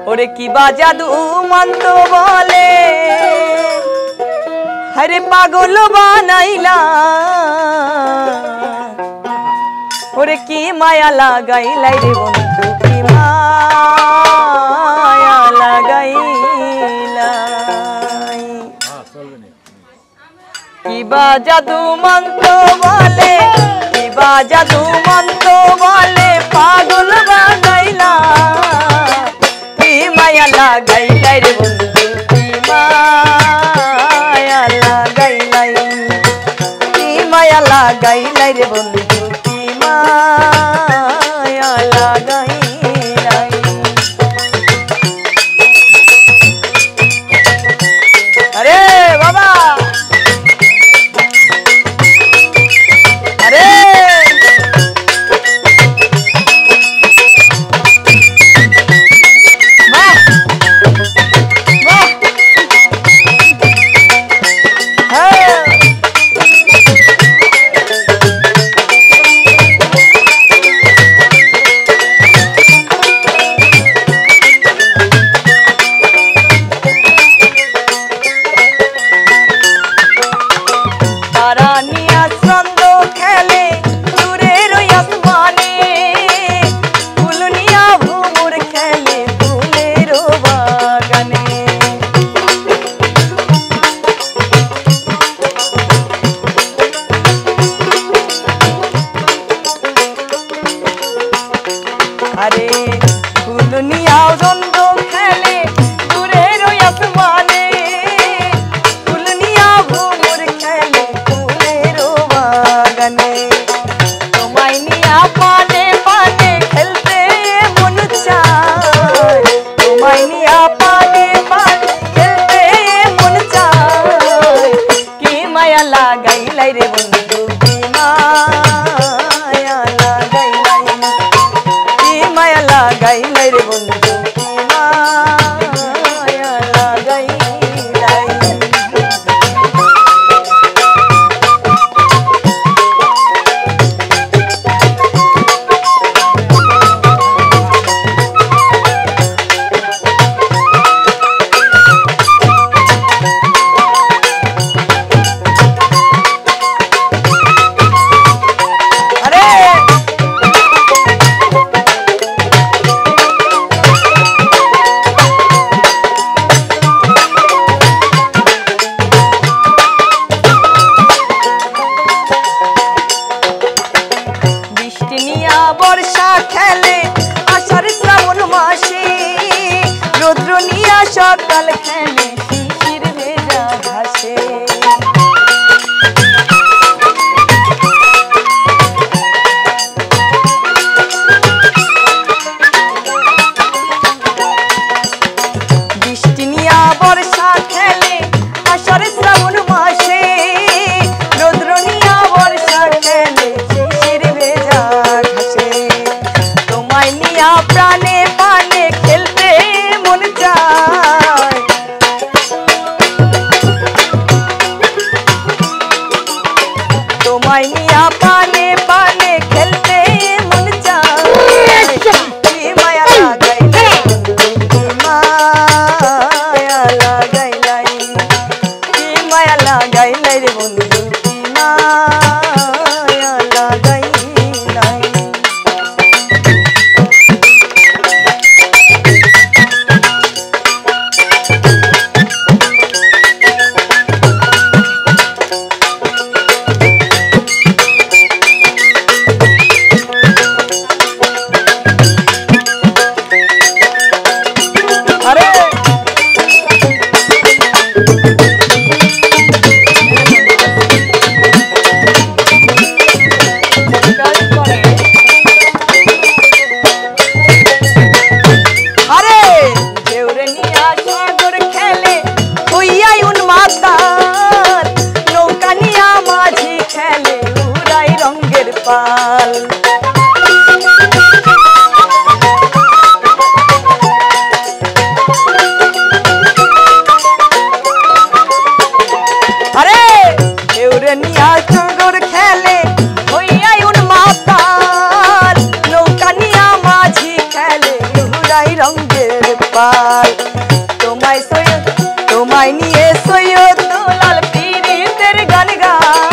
ওরে কি বা জাদু মন্ত্র বলে হরে পাগল বানাইলা ওরে কি মায়া লাগাইলাই রে বন্ধু কি মায়া লাগাইলাই কি বা জাদু মন্ত্র বলে কি বা জাদু মন্ত্র বলে পাগল বানাইলা কি মায়া লাগাইলাই রে বন্ধু কি মায়া লাগাইলাই কি মায়া লাগাইলাই রে বন্ধু কি মায়া লাগাইলাই আরে বাবা আরে अरे फुलनिया रंग खेले दूरेर आसमाने फुलनिया भूमर खेले फुलेर बागाने তোমায় নিয়া পানে পানে খেলতে মন চায় তোমায় নিয়া পানে পানে খেলতে মন চায় কি মায়া লাগাইলাই রে বন্ধু কি মায়া লাগাইলাই माया लागाइलाई रे बंधु की माया लागाइलाई बर्षा खेले आषाढ़ श्रावण मासे रौद्र निया सकाल खेले शिशिर भेजा घासे बृष्टि निया बर्षा खेले आषाढ़ श्रावण मासे रौद्र निया बर्षा खेले शिशिर भेजा प्राणे पाने खेलते मन चाय কপাল তোমায় নিয়ে সৈয়দ দুলাল পীরিতের গান গায়